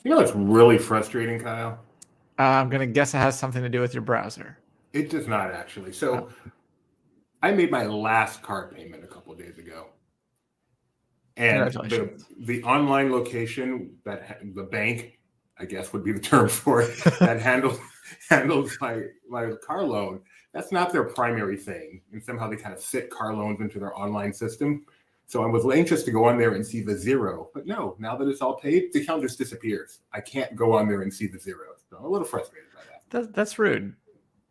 You know, it's really frustrating, Kyle. I'm going to guess it has something to do with your browser. It does not actually. So I made my last car payment a couple of days ago. And the online location that the bank, I guess would be the term for it, that handles my car loan, that's not their primary thing. And somehow they kind of fit car loans into their online system. So I was anxious to go on there and see the zero. But no, now that it's all paid, the account just disappears. I can't go on there and see the zeros. So I'm a little frustrated by that. That's rude.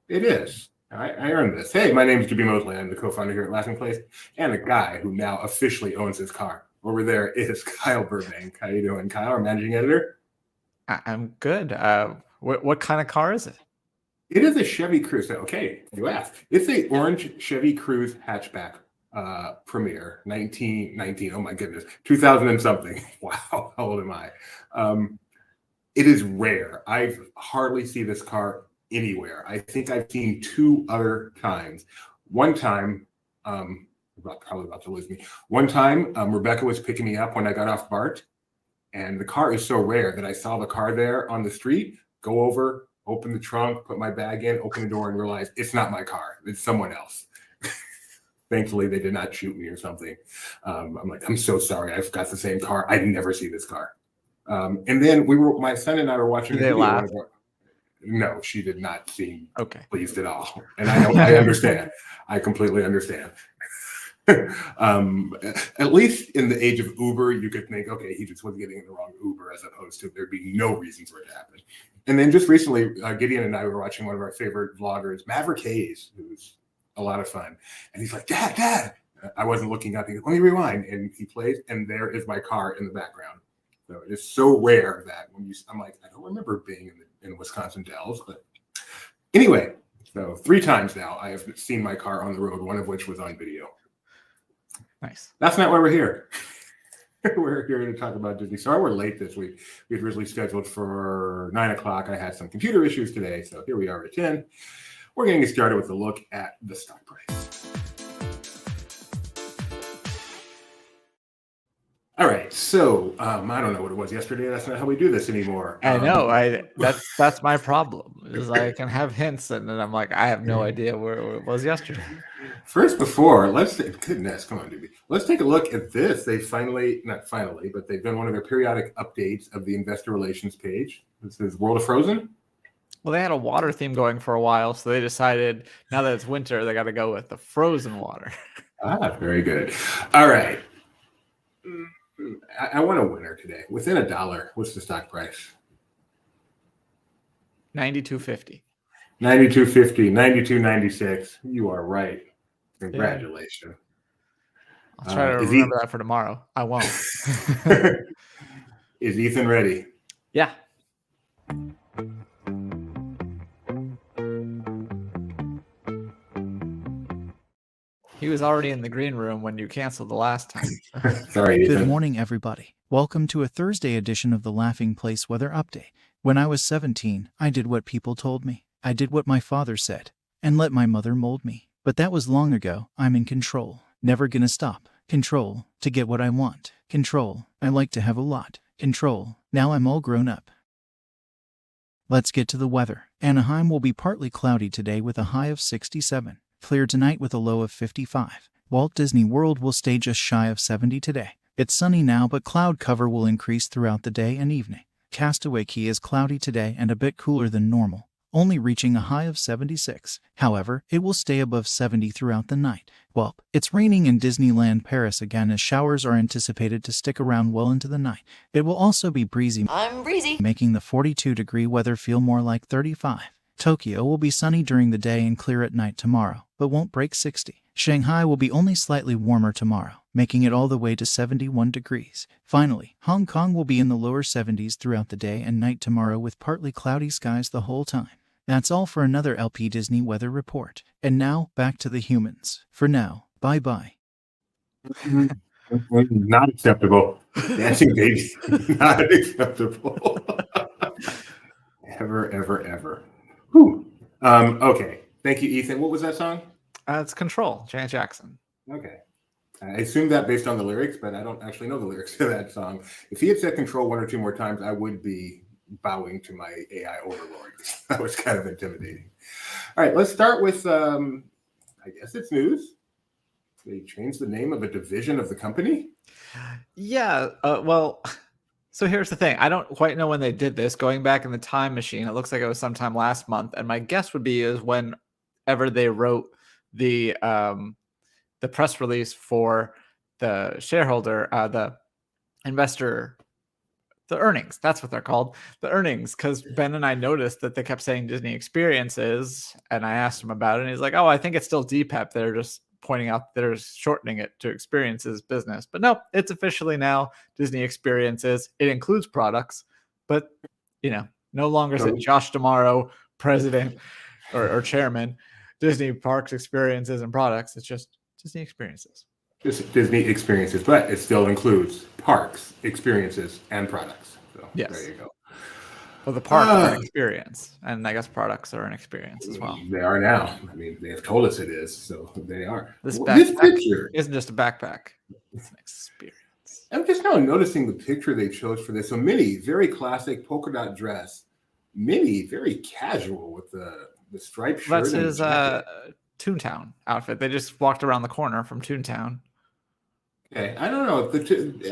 It is. I earned this. Hey, my name is Jimmy Mosley. I'm the co-founder here at Laughing Place and the guy who now officially owns his car. Over there is Kyle Burbank. How you doing, Kyle, our managing editor? I'm good. What kind of car is it? It is a Chevy Cruze. Okay, you asked. It's a orange Chevy Cruze hatchback Premier 1919. Oh my goodness, 2000 and something. Wow, how old am I? It is rare. I hardly see this car anywhere. I think I've seen two other times. One time, probably about to lose me. One time, Rebecca was picking me up when I got off BART, and the car is so rare that I saw the car there on the street, go over, open the trunk, put my bag in, open the door, and realize it's not my car. It's someone else. Thankfully, they did not shoot me or something. I'm like, I'm so sorry. I've got the same car. I'd never see this car. And then my son and I were watching. Did they laugh? No, she did not seem pleased at all. And I understand. I completely understand. At least in the age of Uber, you could think, okay, he just was getting in the wrong Uber, as opposed to there'd be no reason for it to happen. And then just recently, Gideon and I were watching one of our favorite vloggers, Maverick Hayes, who's a lot of fun. And he's like, Dad. I wasn't looking up. He goes, let me rewind. And he plays, and there is my car in the background. So it is so rare that I'm like, I don't remember being in Wisconsin Dells. But anyway, so 3 times now I have seen my car on the road, one of which was on video. Nice. That's not why we're here. We're here to talk about Disney. Sorry, we're late this week. We had originally scheduled for 9 o'clock. I had some computer issues today, so here we are at 10. We're going to get started with a look at the stock price. All right, so I don't know what it was yesterday. That's not how we do this anymore. I know. That's my problem. Is I can have hints, and then I'm like, I have no idea where it was yesterday. Come on, Doobie. Let's take a look at this. They not finally, but they've done one of their periodic updates of the investor relations page. This is World of Frozen. Well, they had a water theme going for a while, so they decided now that it's winter, they got to go with the frozen water. Very good. All right. I want a winner today. Within $1, what's the stock price? $92.50. $92.50, $92.96. You are right. Congratulations. Yeah. I'll try to remember that for tomorrow. I won't. Is Ethan ready? Yeah. He was already in the green room when you canceled the last time. Sorry, Ethan. Good morning, everybody. Welcome to a Thursday edition of the Laughing Place Weather Update. When I was 17, I did what people told me. I did what my father said, and let my mother mold me. But that was long ago. I'm in control. Never gonna stop. Control, to get what I want. Control, I like to have a lot. Control, now I'm all grown up. Let's get to the weather. Anaheim will be partly cloudy today with a high of 67. Clear tonight with a low of 55. Walt Disney World will stay just shy of 70 today. It's sunny now, but cloud cover will increase throughout the day and evening. Castaway Cay is cloudy today and a bit cooler than normal, only reaching a high of 76. However, it will stay above 70 throughout the night. Well, it's raining in Disneyland Paris again as showers are anticipated to stick around well into the night. It will also be breezy. I'm breezy. Making the 42-degree weather feel more like 35. Tokyo will be sunny during the day and clear at night tomorrow, but won't break 60. Shanghai will be only slightly warmer tomorrow, making it all the way to 71 degrees. Finally, Hong Kong will be in the lower 70s throughout the day and night tomorrow with partly cloudy skies the whole time. That's all for another LP Disney weather report. And now, back to the humans. For now, bye-bye. Not acceptable. Dancing baby. Not acceptable. Ever. Whew. Okay. Thank you, Ethan. What was that song? It's Control, Janet Jackson. Okay. I assumed that based on the lyrics, but I don't actually know the lyrics to that song. If he had said Control 1 or 2 more times, I would be bowing to my AI overlord. That was kind of intimidating. All right, let's start with, I guess it's news. They changed the name of a division of the company. Yeah. Well, so here's the thing. I don't quite know when they did this. Going back in the time machine, it looks like it was sometime last month. And my guess would be is whenever they wrote the press release for the shareholder, the investor, the earnings. That's what they're called, the earnings. Because Ben and I noticed that they kept saying Disney Experiences, and I asked him about it, and he's like, "Oh, I think it's still DPEP. They're just pointing out they're shortening it to Experiences business." But no, it's officially now Disney Experiences. It includes products, but no longer is it Josh D'Amaro, president or chairman, Disney Parks Experiences and Products. It's just Disney Experiences. Just Disney Experiences, but it still includes parks, experiences, and products. So yes, there you go. Well, the parks are an experience, and I guess products are an experience as well. They are now. I mean, they have told us it is, so they are. This picture isn't just a backpack; it's an experience. I'm just now noticing the picture they chose for this. So Minnie, very classic polka dot dress. Minnie, very casual with the striped shirt. That's his Toontown outfit. They just walked around the corner from Toontown. Okay, I don't know.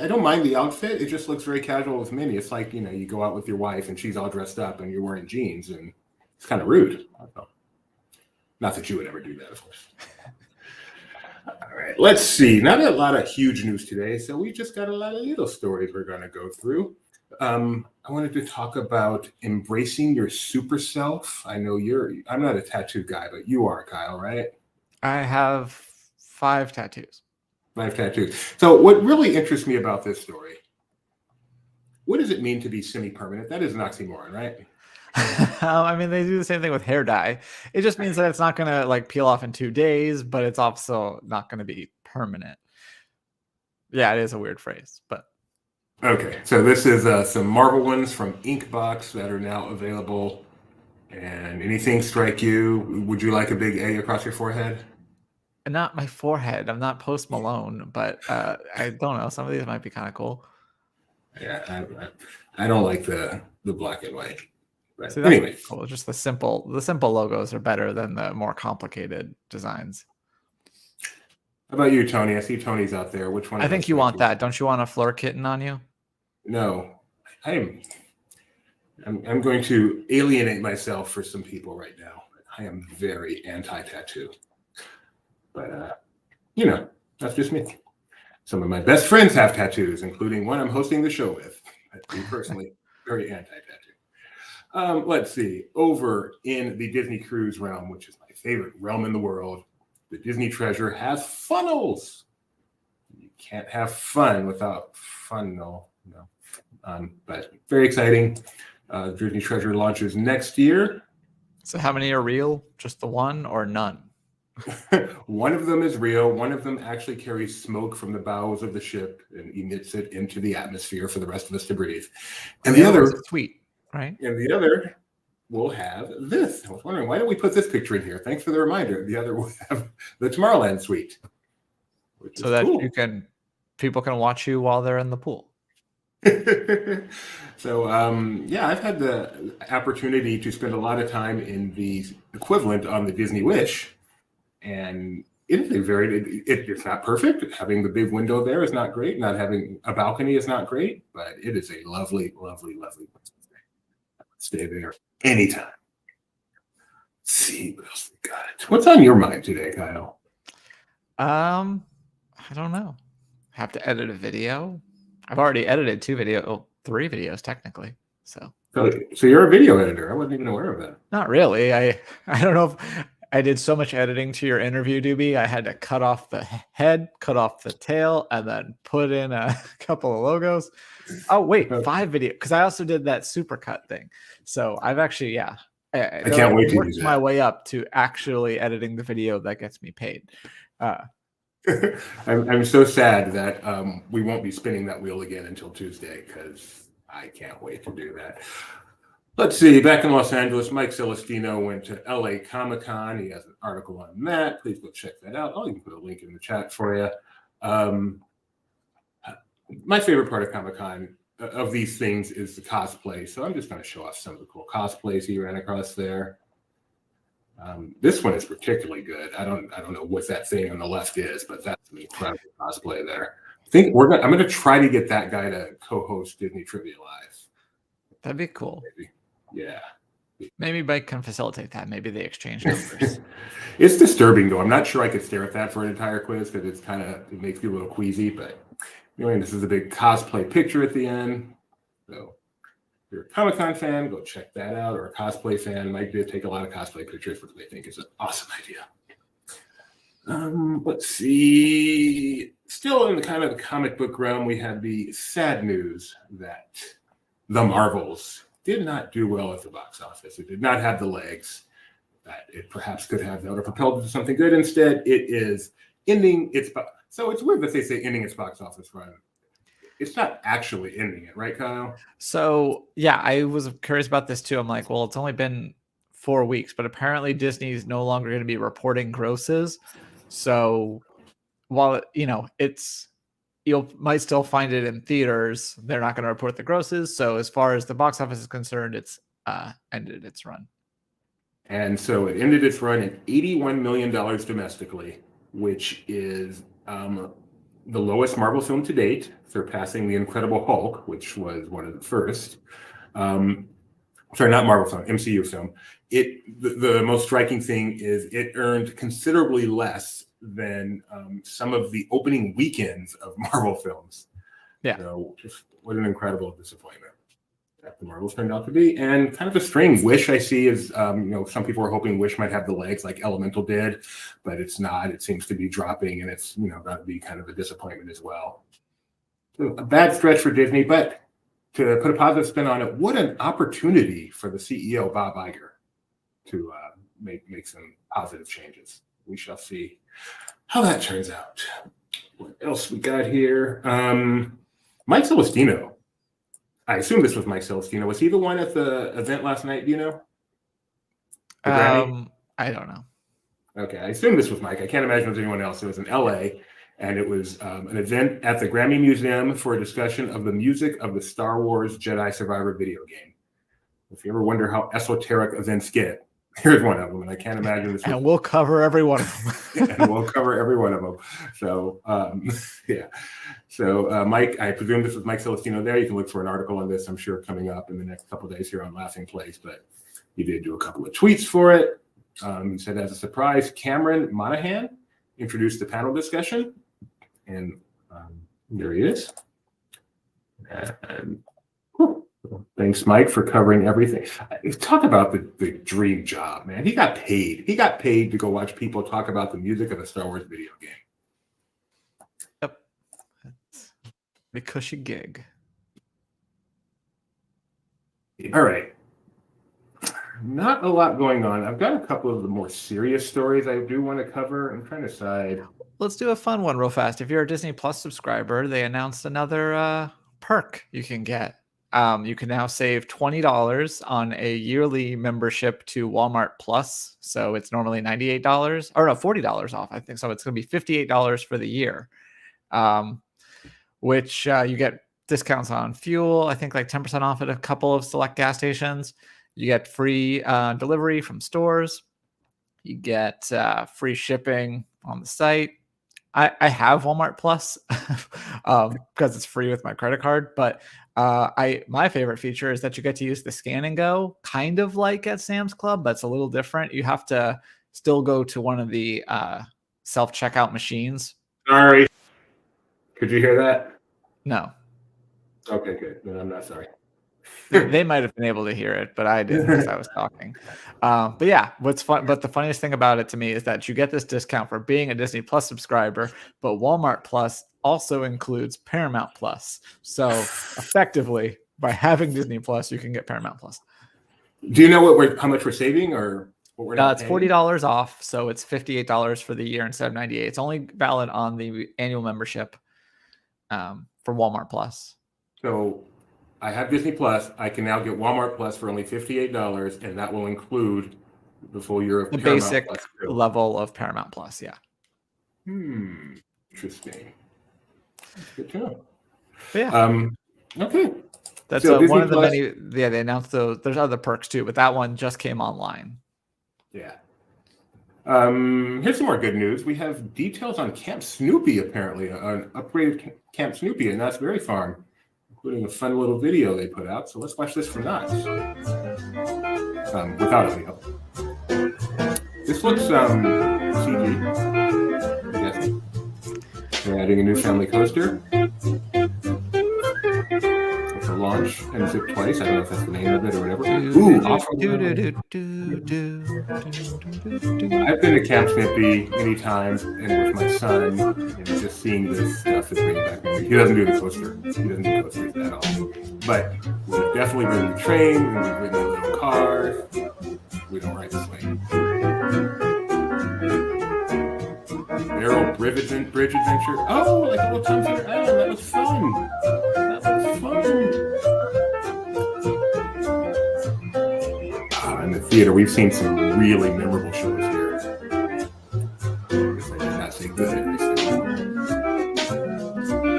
I don't mind the outfit. It just looks very casual with Minnie. It's like, you go out with your wife and she's all dressed up and you're wearing jeans, and it's kind of rude. I don't know. Not that you would ever do that, of course. All right, let's see. Not a lot of huge news today, so we just got a lot of little stories we're going to go through. I wanted to talk about embracing your super self. I know I'm not a tattoo guy, but you are, Kyle, right? I have 5 tattoos. 5 tattoos. So what really interests me about this story, what does it mean to be semi-permanent? That is an oxymoron, right? I mean, they do the same thing with hair dye. It just means that it's not going to peel off in 2 days, but it's also not going to be permanent. Yeah, it is a weird phrase, but. Okay, so this is some Marvel ones from Inkbox that are now available. And anything strike you? Would you like a big A across your forehead? Not my forehead. I'm not Post Malone, but I don't know. Some of these might be kind of cool. Yeah, I don't like the black and white. But see, that's anyway, cool. Just the simple logos are better than the more complicated designs. How about you, Tony? I see Tony's out there. Which one? I think you want that. Don't you want a floor kitten on you? No, I'm going to alienate myself for some people right now. I am very anti-tattoo. But, that's just me. Some of my best friends have tattoos, including one I'm hosting the show with. Me personally, very anti-tattoo. Let's see. Over in the Disney Cruise realm, which is my favorite realm in the world, the Disney Treasure has funnels. You can't have fun without funnel. No. But very exciting. Disney Treasure launches next year. So how many are real? Just the one or none? One of them is real. One of them actually carries smoke from the bows of the ship and emits it into the atmosphere for the rest of us to breathe. And the other sweet, right? And the other will have this. I was wondering, why don't we put this picture in here? Thanks for the reminder. The other will have the Tomorrowland suite. So that cool. people can watch you while they're in the pool. So, I've had the opportunity to spend a lot of time in the equivalent on the Disney Wish. And it is it's not perfect. Having the big window there is not great. Not having a balcony is not great, but it is a lovely, lovely, lovely place to stay. I would stay there anytime. Let's see what else we got. What's on your mind today, Kyle? I don't know. Have to edit a video. I've already edited 3 videos technically. So you're a video editor. I wasn't even aware of that. Not really. I don't know if I did so much editing to your interview, Doobie. I had to cut off the head, cut off the tail, and then put in a couple of logos. Oh, wait, 5 videos. Because I also did that supercut thing. So I've actually, I can't wait to use my way up to actually editing the video that gets me paid. I'm so sad that we won't be spinning that wheel again until Tuesday, because I can't wait to do that. Let's see. Back in Los Angeles, Mike Celestino went to LA Comic-Con. He has an article on that. Please go check that out. I'll even put a link in the chat for you. My favorite part of Comic-Con, of these things is the cosplay. So I'm just going to show off some of the cool cosplays he ran across there. This one is particularly good. I don't know what that thing on the left is, but that's an incredible cosplay there. I'm going to try to get that guy to co-host Disney Trivia Live. That'd be cool. Maybe. Yeah. Maybe Mike can facilitate that. Maybe they exchange numbers. It's disturbing though. I'm not sure I could stare at that for an entire quiz because it makes me a little queasy. But anyway, this is a big cosplay picture at the end. So if you're a Comic-Con fan, go check that out. Or a cosplay fan, Mike did take a lot of cosplay pictures, which I think is an awesome idea. Let's see. Still in the kind of the comic book realm, we have the sad news that The Marvels did not do well at the box office. It did not have the legs that it perhaps could have that would have propelled it to something good. Instead, it is ending its. So it's weird that they say ending its box office run. It's not actually ending it, right, Kyle? So yeah, I was curious about this too. I'm like, well, it's only been 4 weeks, but apparently Disney's no longer going to be reporting grosses. So while you might still find it in theaters, they're not going to report the grosses. So as far as the box office is concerned, it's ended its run. And so it ended its run at $81 million domestically, which is the lowest Marvel film to date, surpassing The Incredible Hulk, which was one of the first. Sorry, not Marvel film, MCU film. The most striking thing is it earned considerably less than some of the opening weekends of Marvel films. Yeah. So just what an incredible disappointment that the Marvels turned out to be. And kind of a strange Wish I see is, some people are hoping Wish might have the legs like Elemental did, but it's not. It seems to be dropping, and it's, going to be kind of a disappointment as well. So a bad stretch for Disney, but to put a positive spin on it, what an opportunity for the CEO, Bob Iger, to make some positive changes. We shall see how that turns out. What else we got here? Mike Celestino. I assume this was Mike Celestino. Was he the one at the event last night? Do you know? I don't know. Okay, I assume this was Mike. I can't imagine it was anyone else. It was in LA, and it was an event at the Grammy Museum for a discussion of the music of the Star Wars Jedi Survivor video game. If you ever wonder how esoteric events get, here's one of them, and I can't imagine this. And we'll cover every one of them. And we'll cover every one of them. So, yeah. So, Mike, I presume this was Mike Celestino there. You can look for an article on this, I'm sure, coming up in the next couple of days here on Laughing Place. But he did do a couple of tweets for it. He said, as a surprise, Cameron Monaghan introduced the panel discussion. And there he is. And, thanks, Mike, for covering everything. Talk about the dream job, man. He got paid. He got paid to go watch people talk about the music of a Star Wars video game. Yep. It's a cushy gig. All right. Not a lot going on. I've got a couple of the more serious stories I do want to cover. I'm trying to decide. Let's do a fun one real fast. If you're a Disney Plus subscriber, they announced another perk you can get. You can now save $20 on a yearly membership to Walmart Plus. So it's normally $98 or no, $40 off. I think so. It's going to be $58 for the year, which you get discounts on fuel. I think like 10% off at a couple of select gas stations. You get free delivery from stores. You get free shipping on the site. I have Walmart Plus because it's free with my credit card. But my favorite feature is that you get to use the scan and go, kind of like at Sam's Club, but it's a little different. You have to still go to one of the self-checkout machines. Sorry. Could you hear that? No. Okay, good. Then I'm not sorry. They might have been able to hear it, but I didn't because I was talking. But yeah, what's fun? But the funniest thing about it to me is that you get this discount for being a Disney Plus subscriber, but Walmart Plus also includes Paramount Plus. So effectively, by having Disney Plus, you can get Paramount Plus. Do you know how much we're saving, or what we're not It's paying? $40 off, so it's $58 for the year instead of $98. It's only valid on the annual membership for Walmart Plus. So I have Disney Plus. I can now get Walmart Plus for only $58, and that will include the full year of The Paramount basic Plus too. level of Paramount Plus, yeah. Interesting. Good to know. But yeah. Okay. That's So one Disney of the Plus, many. Yeah, they announced those. There's other perks too, but that one just came online. yeah. Here's some more good news. We have details on Camp Snoopy, apparently, an upgraded Camp Snoopy and Knott's Berry Farm, including a fun little video they put out. So let's watch this from Knott's without audio. This looks CG. Yes. They're adding a new family coaster. It's a launch and zip twice. I don't know if that's the name of it or whatever. Ooh, I've been to Camp Snoopy many times, and with my son, and just seeing this stuff is bringing back memories. He doesn't do the coaster. He doesn't do coasters at all. But we've definitely been to the train, and we've ridden the little cars. We don't ride the swing. Barrel Bridge Adventure. Oh, like a little Tom Sawyer Island. That was fun. That was fun. In the theater, we've seen some really memorable shows here. If I did not say good every single one.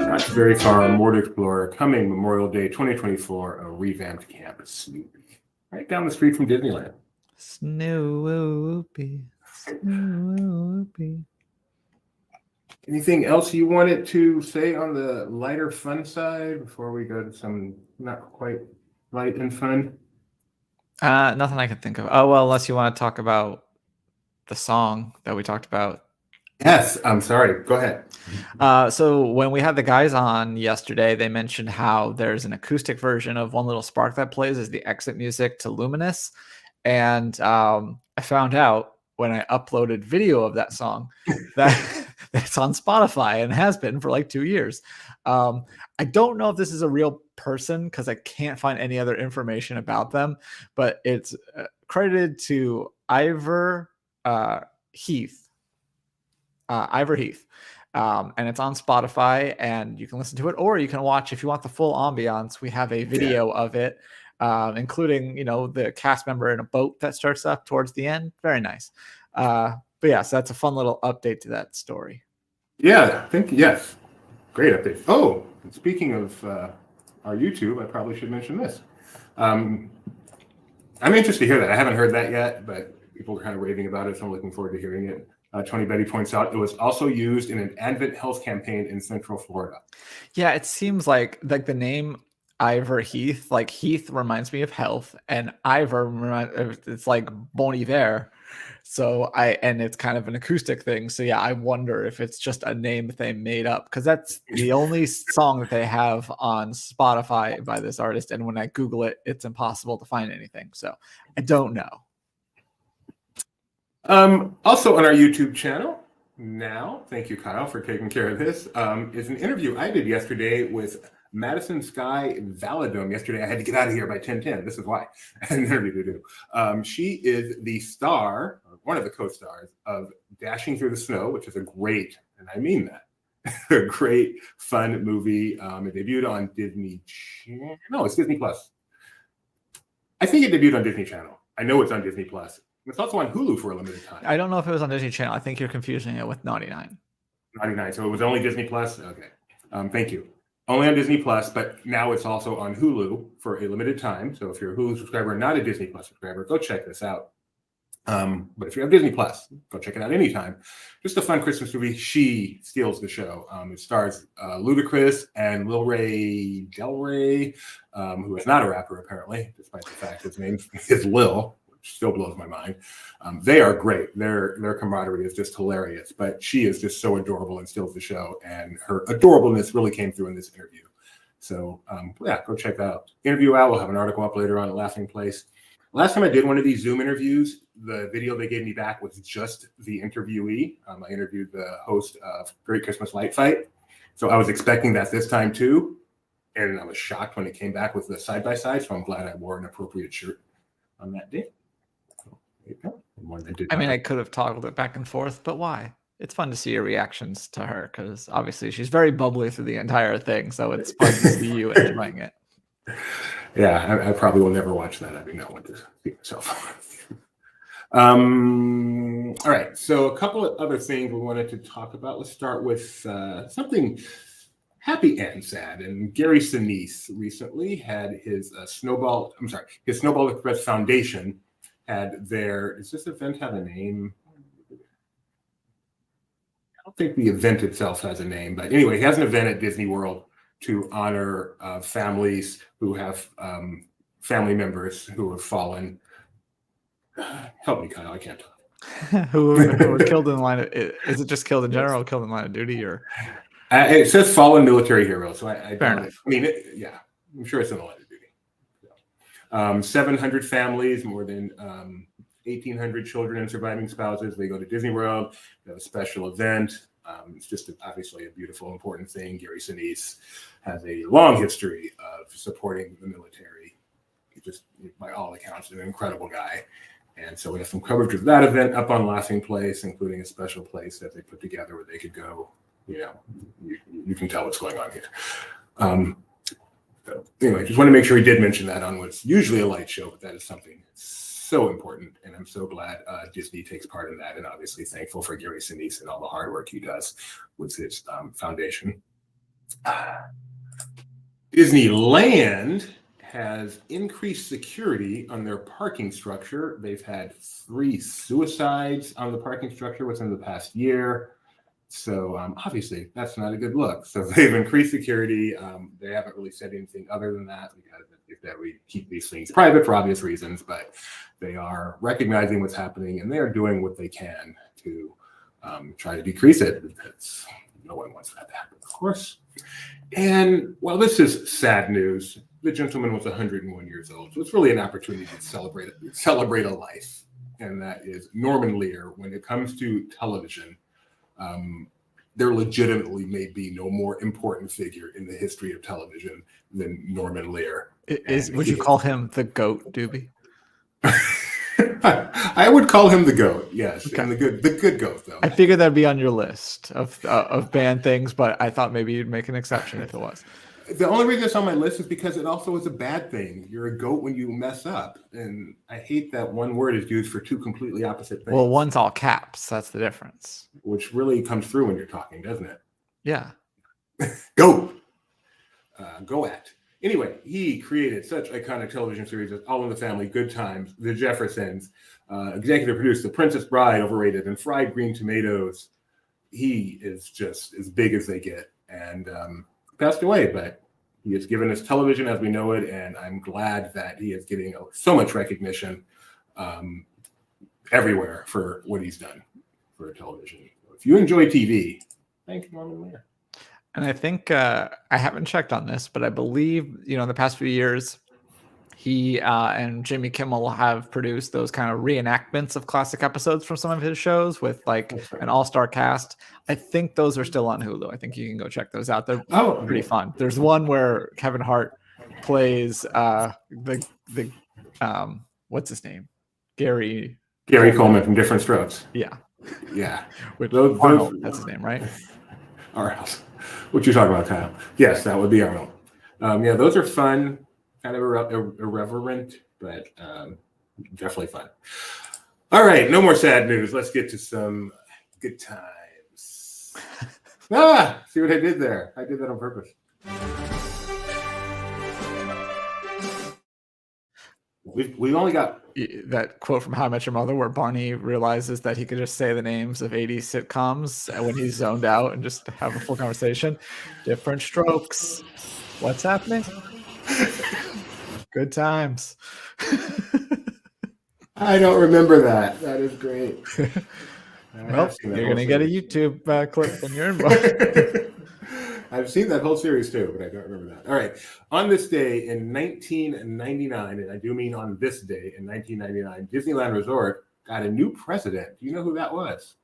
Knott's Berry Farm, More to Explore, coming Memorial Day 2024, a revamped Camp Snoopy. Right down the street from Disneyland. Snoopy. Snoopy. Anything else you wanted to say on the lighter fun side before we go to some not quite light and fun? Nothing I can think of. Oh, well, unless you want to talk about the song that we talked about. Yes, I'm sorry. Go ahead. So when we had the guys on yesterday, they mentioned how there's an acoustic version of One Little Spark that plays as the exit music to Luminous. And I found out when I uploaded video of that song that it's on Spotify and has been for like 2 years. I don't know if this is a real person because I can't find any other information about them, but it's credited to Ivor Heath. Ivor Heath. And it's on Spotify and you can listen to it, or you can watch, if you want the full ambiance, we have a video of it, including, the cast member in a boat that starts up towards the end. Very nice. But yeah, so that's a fun little update to that story. Yeah, yes. Great update. Oh, and speaking of our YouTube, I probably should mention this. I'm interested to hear that. I haven't heard that yet, but people are kind of raving about it, so I'm looking forward to hearing it. Tony Betty points out it was also used in an Advent Health campaign in Central Florida. Yeah, it seems like the name Ivor Heath, like Heath reminds me of health, and Ivor, it's like Bon Iver. So and it's kind of an acoustic thing. So yeah, I wonder if it's just a name that they made up, because that's the only song that they have on Spotify by this artist. And when I Google it, it's impossible to find anything. So I don't know. Also on our YouTube channel now, thank you, Kyle, for taking care of this, is an interview I did yesterday with Madison Sky Valadome. Yesterday, I had to get out of here by 10:10. This is why I had an interview to do. She is the star, or one of the co-stars of Dashing Through the Snow, which is a great, and I mean that, a great, fun movie. It debuted on Disney Channel. No, it's Disney Plus. I think it debuted on Disney Channel. I know it's on Disney Plus. It's also on Hulu for a limited time. I don't know if it was on Disney Channel. I think you're confusing it with Naughty Nine. Naughty Nine. So it was only Disney Plus? Okay. Thank you. Only on Disney Plus, but now it's also on Hulu for a limited time. So if you're a Hulu subscriber and not a Disney Plus subscriber, go check this out. But if you have Disney Plus, go check it out anytime. Just a fun Christmas movie. She steals the show. It stars Ludacris and Lil Ray Del Rey, who is not a rapper apparently, despite the fact his name is Lil. Still blows my mind. They are great. Their camaraderie is just hilarious, but she is just so adorable and steals the show, and her adorableness really came through in this interview. So yeah, go check that out. Interview out. We'll have an article up later on at Laughing Place. Last time I did one of these Zoom interviews, the video they gave me back was just the interviewee. I interviewed the host of Great Christmas Light Fight. So I was expecting that this time too, and I was shocked when it came back with the side-by-side, so I'm glad I wore an appropriate shirt on that day. I mean, I could have toggled it back and forth, but why? It's fun to see your reactions to her, because obviously she's very bubbly through the entire thing. So it's fun to see you enjoying it. Yeah, I probably will never watch that. I do not want to see myself. All right. So a couple of other things we wanted to talk about. Let's start with something happy and sad. And Gary Sinise recently had his his Snowball Express Foundation had their, does this event have a name? I don't think the event itself has a name, but anyway, he has an event at Disney World to honor families who have family members who have fallen. Help me, Kyle. I can't talk. who was killed in the line of, is it just killed in general, or killed in the line of duty, or It says fallen military heroes, so I Fair doubt enough. it. I mean, yeah, I'm sure it's in the line of duty. 700 families, more than 1,800 children and surviving spouses. They go to Disney World. They have a special event. It's just obviously a beautiful, important thing. Gary Sinise has a long history of supporting the military. He just, by all accounts, an incredible guy. And so we have some coverage of that event up on Laughing Place, including a special place that they put together where they could go. You know, you can tell what's going on here. So anyway, just want to make sure he did mention that on what's usually a light show, but that is something so important, and I'm so glad Disney takes part in that, and obviously thankful for Gary Sinise and all the hard work he does with his foundation. Disneyland has increased security on their parking structure. They've had 3 suicides on the parking structure within the past year. So obviously that's not a good look. So they've increased security. They haven't really said anything other than that, because that we keep these things private for obvious reasons, but they are recognizing what's happening, and they are doing what they can to try to decrease it, because no one wants that to happen, of course. And well, this is sad news. The gentleman was 101 years old, so it's really an opportunity to celebrate a life, and that is Norman Lear. When it comes to television, there legitimately may be no more important figure in the history of television than Norman Lear. Would you call him the GOAT, Doobie? I would call him the GOAT, yes. Okay. And the good GOAT, though. I figured that'd be on your list of banned things, but I thought maybe you'd make an exception if it was. The only reason it's on my list is because it also is a bad thing. You're a GOAT when you mess up. And I hate that one word is used for 2 completely opposite things. Well, one's all caps. That's the difference. Which really comes through when you're talking, doesn't it? Yeah. Go. Go at. Anyway, he created such iconic television series as All in the Family, Good Times, The Jeffersons, executive produced The Princess Bride, overrated, and Fried Green Tomatoes. He is just as big as they get, and passed away, but he has given us television as we know it, and I'm glad that he is getting so much recognition everywhere for what he's done for television. If you enjoy TV, thank Norman Lear. And I think I haven't checked on this, but I believe, in the past few years, he and Jimmy Kimmel have produced those kind of reenactments of classic episodes from some of his shows with like an all-star cast. I think those are still on Hulu. I think you can go check those out. They're pretty fun. There's one where Kevin Hart plays the what's his name? Gary Coleman from Different Strokes. Yeah. With Arnold, that's his name, right? Arnold. What you talking about, Kyle? Yes, that would be Arnold. Those are fun, kind of irreverent, but definitely fun. All right, no more sad news. Let's get to some good times. See what I did there? I did that on purpose. We only got that quote from How I Met Your Mother where Barney realizes that he could just say the names of 80s sitcoms when he's zoned out and just have a full conversation. Different Strokes. What's happening? Good times. I don't remember that. That is great. Well, you're going to get a YouTube clip in your inbox. I've seen that whole series too, but I don't remember that. All right. On this day in 1999, and I do mean on this day in 1999, Disneyland Resort got a new president. Do you know who that was?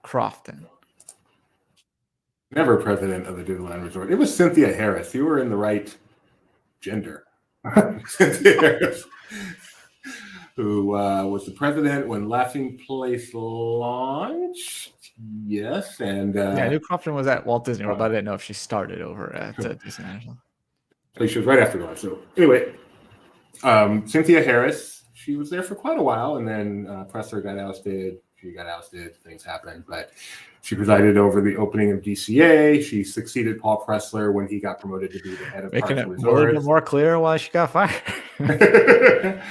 Crofton. Never president of the Disneyland Resort. It was Cynthia Harris. You were in the right gender. Cynthia Harris, who was the president when Laughing Place launched. Yes, and I knew Crofton was at Walt Disney World, but I didn't know if she started over at Disneyland. She was right after that. So anyway, Cynthia Harris, she was there for quite a while, and then Presser got ousted. she got ousted. Things happened, but she presided over the opening of DCA. She succeeded Paul Pressler when he got promoted to be the head of Making Parks it and a little bit Resorts. more clear why she got fired.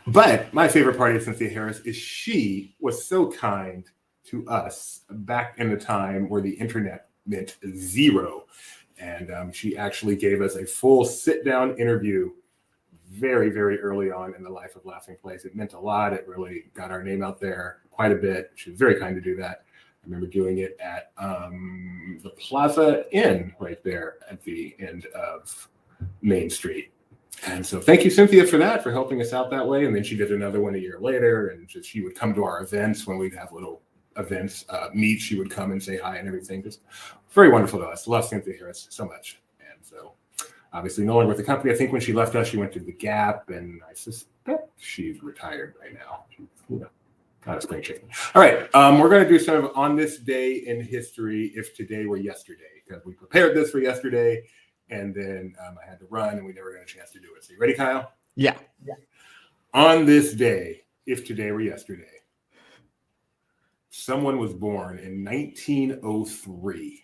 But my favorite part of Cynthia Harris is she was so kind to us back in the time where the internet meant zero. And she actually gave us a full sit-down interview very, very early on in the life of Laughing Place. It meant a lot. It really got our name out there quite a bit. She was very kind to do that. I remember doing it at the Plaza Inn right there at the end of Main Street. And so thank you, Cynthia, for that, for helping us out that way. And then she did another one a year later, and she would come to our events when we'd have little events, meet. She would come and say hi and everything. Just very wonderful to us. Love Cynthia Harris so much. And so obviously no longer with the company. I think when she left us, she went to the Gap, and I suspect she's retired right now. She's, not a spring chicken. All right, we're going to do some of On This Day in History, if today were yesterday, because we prepared this for yesterday. And then I had to run, and we never got a chance to do it. So you ready, Kyle? Yeah. On this day, if today were yesterday, someone was born in 1903.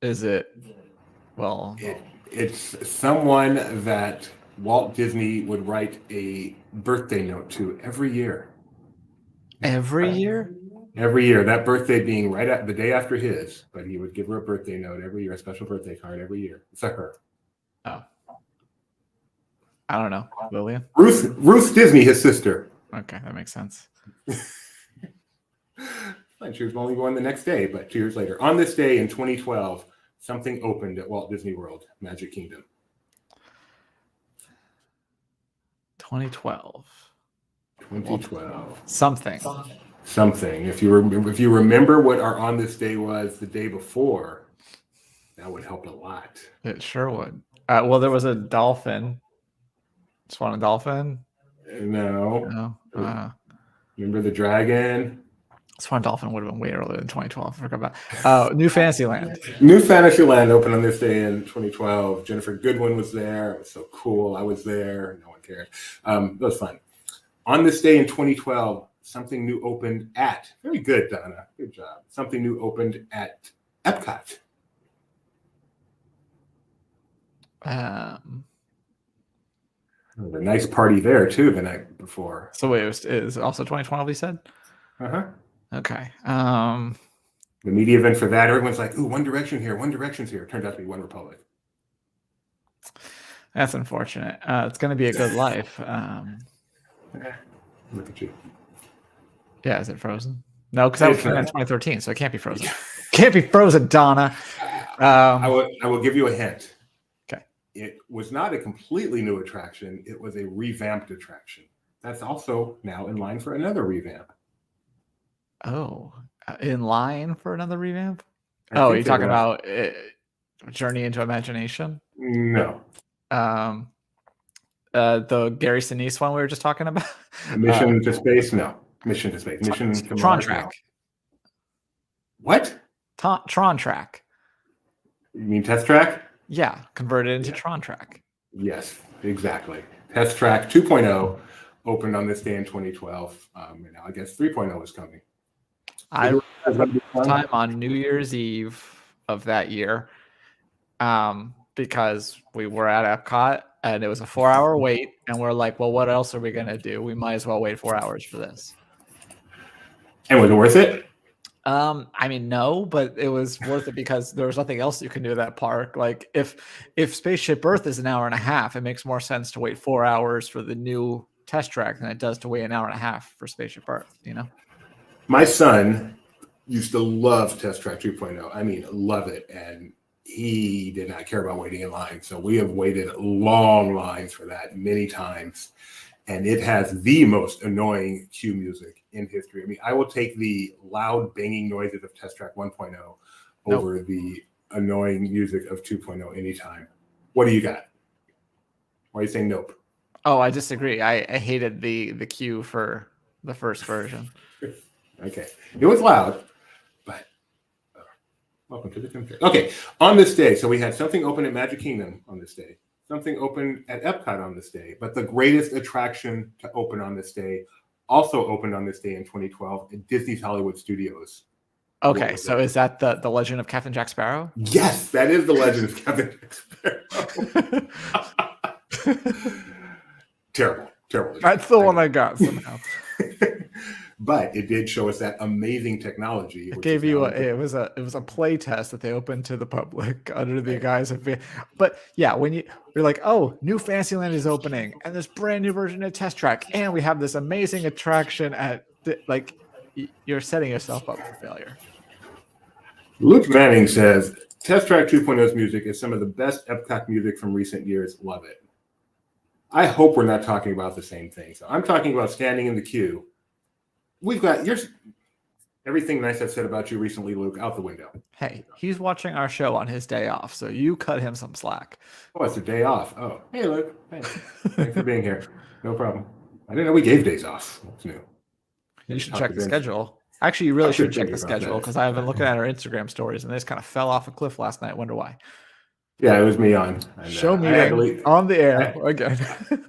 Is it? Well, It's someone that Walt Disney would write a birthday note to every year. every year? Every year, that birthday being right at the day after his, but he would give her a birthday note every year, a special birthday card every year. It's a her. Oh. I don't know. Lillian? Ruth Disney, his sister. Okay, that makes sense. She was only born the next day, but 2 years later. On this day in 2012, something opened at Walt Disney World, Magic Kingdom. 2012. 2012. Something. If you remember what our On This Day was the day before, that would help a lot. It sure would. Well, there was a dolphin. Swan and dolphin? No. No. Remember the dragon? Swan and dolphin would have been way earlier than 2012. I forgot about New Fantasyland. New Fantasyland opened on this day in 2012. Jennifer Goodwin was there. It was so cool. I was there. No one cared. It was fun. On this day in 2012, something new opened at, very good, Donna. Good job. Something new opened at Epcot. A nice party there, too, the night before. So wait, it was also 2012, you said? Uh-huh. Okay. The media event for that, everyone's like, ooh, One Direction here, One Direction's here. It turned out to be One Republic. That's unfortunate. It's going to be a good life. Look at you. Yeah, is it Frozen? No, because that was in 2013, so it can't be Frozen. Can't be Frozen, Donna. I will give you a hint. Okay. It was not a completely new attraction. It was a revamped attraction. That's also now in line for another revamp. Oh, in line for another revamp? I think you're talking about Journey into Imagination? No. The Gary Sinise one we were just talking about? Mission to Space? No. Mission to Space. Mission to Tron Mars? Track. No. What? Tron Track. You mean Test Track? Yeah, converted into Tron Track. Yes, exactly. Test Track 2.0 opened on this day in 2012. And now I guess 3.0 is coming. I time on New Year's Eve of that year, because we were at Epcot and it was a 4-hour wait, and we're like, well, what else are we gonna do? We might as well wait 4 hours for this. And was it worth it? I mean, no, but it was worth it because there was nothing else you can do at that park. Like if Spaceship Earth is an hour and a half, it makes more sense to wait 4 hours for the new test track than it does to wait an hour and a half for Spaceship Earth, you know? My son used to love Test Track 2.0. I mean, love it. And he did not care about waiting in line. So we have waited long lines for that many times. And it has the most annoying cue music in history. I mean, I will take the loud banging noises of Test Track 1.0 over the annoying music of 2.0 anytime. What do you got? Why are you saying nope? Oh, I disagree. I hated the cue for the first version. Okay. It was loud, but welcome to the computer. Okay. On this day, so we had something open at Magic Kingdom on this day. something opened at Epcot on this day, but the greatest attraction to open on this day also opened on this day in 2012 at Disney's Hollywood Studios. What Okay, was so it? is that the Legend of Captain Jack Sparrow? Yes, that is the Legend of Captain Jack Sparrow. Terrible. That's the one I got somehow. But it did show us that amazing technology. It which gave is you now it was a play test that they opened to the public under the guise of but yeah, when you're like, oh, new Fantasyland is opening and this brand new version of Test Track, and we have this amazing attraction at you're setting yourself up for failure. Luke Manning says Test Track 2.0's music is some of the best Epcot music from recent years. Love it. I hope we're not talking about the same thing. So I'm talking about standing in the queue. We've got everything nice I've said about you recently, Luke, out the window. Hey, he's watching our show on his day off, so you cut him some slack. Oh, it's a day off. Oh, hey, Luke. Thanks for being here. No problem. I didn't know we gave days off. That's new. You should check the schedule. Actually, you really should check the schedule because I've been looking at our Instagram stories and they just kind of fell off a cliff last night. Wonder why. Yeah, it was me on. And, show me on the air again.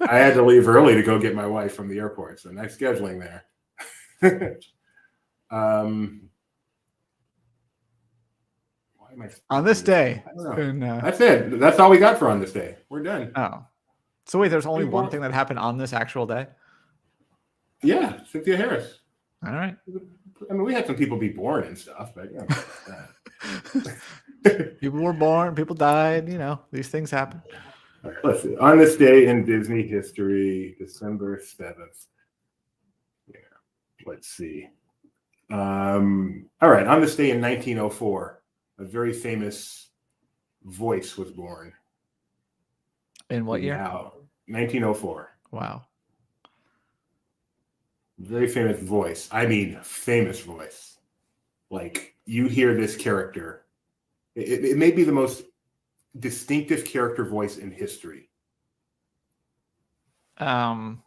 I had to leave early to go get my wife from the airport, so nice scheduling there. Why am I on this day? That's it. That's all we got for on this day. We're done. Oh, so wait, there's only one thing that happened on this actual day? Yeah, Cynthia Harris. All right. I mean, we had some people be born and stuff, but people were born, people died. These things happen. All right, let's see. On this day in Disney history, December 7th. Yeah, let's see. All right, on this day in 1904, a very famous voice was born. In what year? 1904. Wow. Very famous voice. I mean, famous voice. Like, you hear this character. It may be the most distinctive character voice in history. Most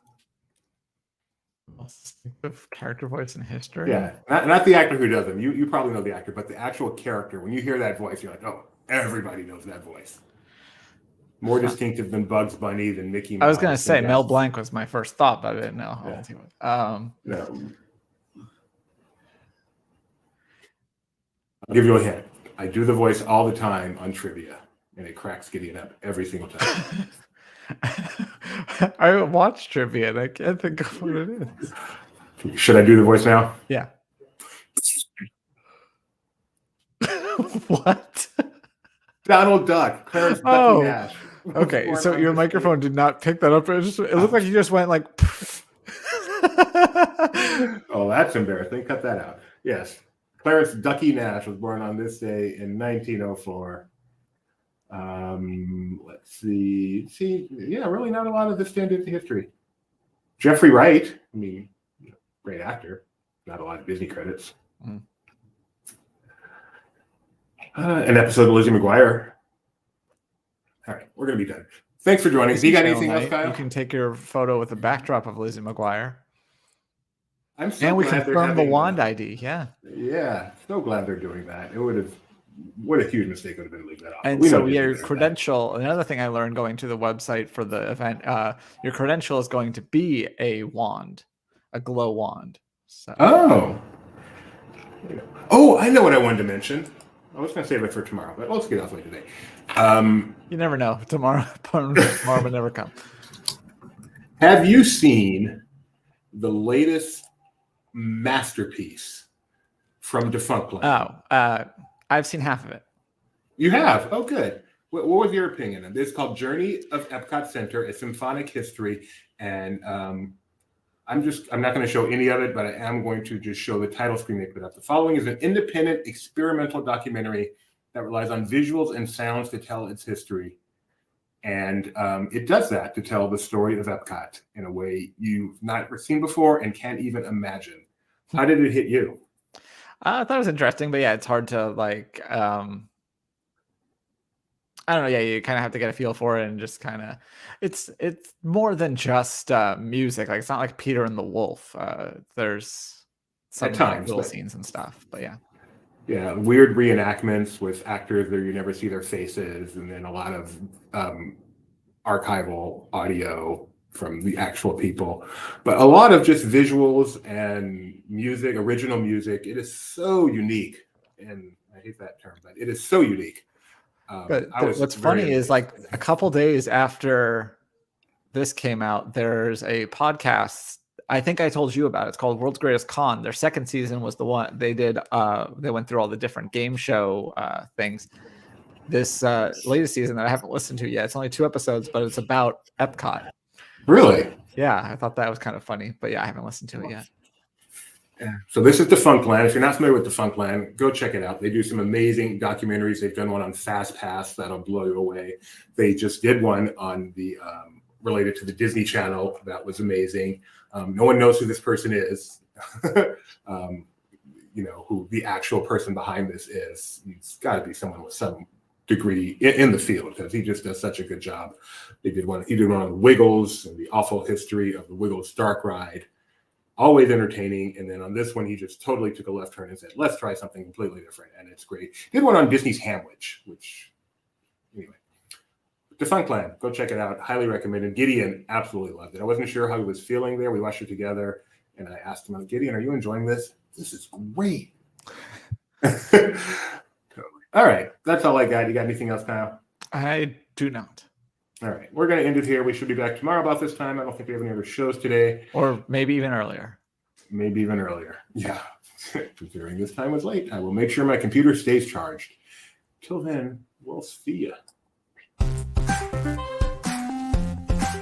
distinctive character voice in history? Yeah, not the actor who does them. You probably know the actor, but the actual character. When you hear that voice, you're like, oh, everybody knows that voice. More distinctive than Bugs Bunny, than Mickey Mouse. I was going to say Mel Blanc was my first thought, but I didn't know. Yeah. No. I'll give you a hint. I do the voice all the time on trivia, and it cracks Gideon up every single time. I watch trivia, and I can't think of what it is. Should I do the voice now? Yeah. What? Donald Duck, Clarence Ducky Nash. Okay, so your microphone did not pick that up. It looked like you just went like. Oh, that's embarrassing. Cut that out. Yes, Clarence Ducky Nash was born on this day in 1904. Let's see. Yeah, really not a lot of this stand into history. Jeffrey Wright, I mean, great actor. Not a lot of Disney credits. An episode of Lizzie McGuire. All right, we're going to be done. Thanks for joining us. You got anything else, Kyle? You can take your photo with a backdrop of Lizzie McGuire. I'm so and we glad confirmed the wand ID. Yeah. Yeah, so glad they're doing that. It would have. What a huge mistake would have been to leave that off. And so your credential, another thing I learned going to the website for the event, your credential is going to be a wand, a glow wand. So. Oh, I know what I wanted to mention. I was going to save it for tomorrow, but let's get off way today. You never know. Tomorrow will never come. Have you seen the latest masterpiece from Defunctland? Oh, I've seen half of it. You have? Oh, good. What was your opinion? It's called Journey of Epcot Center, a Symphonic History. And I'm not going to show any of it, but I am going to just show the title screen they put up. The following is an independent experimental documentary that relies on visuals and sounds to tell its history. And it does that to tell the story of Epcot in a way you've not seen before and can't even imagine. How did it hit you? I thought it was interesting, but yeah, it's hard to I don't know. Yeah, you kind of have to get a feel for it, and just kind of, it's more than just music. Like, it's not like Peter and the Wolf. There's some little scenes and stuff, but yeah. Yeah, weird reenactments with actors that you never see their faces, and then a lot of archival audio from the actual people, but a lot of just visuals and music, original music. It is so unique, and I hate that term, but it is so unique. But I was what's very funny is amazed. like a couple days after this came out, there's a podcast. I think I told you about it. It's called World's Greatest Con. Their second season was the one they did. They went through all the different game show things. This latest season that I haven't listened to yet. It's only 2 episodes, but it's about Epcot. Really? Yeah, I thought that was kind of funny, but yeah, I haven't listened to it yet. Yeah. So this is Defunctland. If you're not familiar with Defunctland, go check it out. They do some amazing documentaries. They've done one on Fast Pass that'll blow you away. They just did one on the related to the Disney Channel that was amazing. No one knows who this person is. You know who the actual person behind this is. He's got to be someone with some degree in the field because he just does such a good job. He did one on the Wiggles and the awful history of the Wiggles dark ride. Always entertaining. And then on this one, he just totally took a left turn and said, let's try something completely different. And it's great. Did one on Disney's Hamwich, which, anyway. Defunctland, go check it out. Highly recommended. Gideon absolutely loved it. I wasn't sure how he was feeling there. We watched it together. And I asked him, Gideon, are you enjoying this? This is great. Totally. All right. That's all I got. You got anything else, Kyle? I do not. All right. We're going to end it here. We should be back tomorrow about this time. I don't think we have any other shows today. Or maybe even earlier. Maybe even earlier. Yeah. Considering this time was late, I will make sure my computer stays charged. Till then, we'll see you.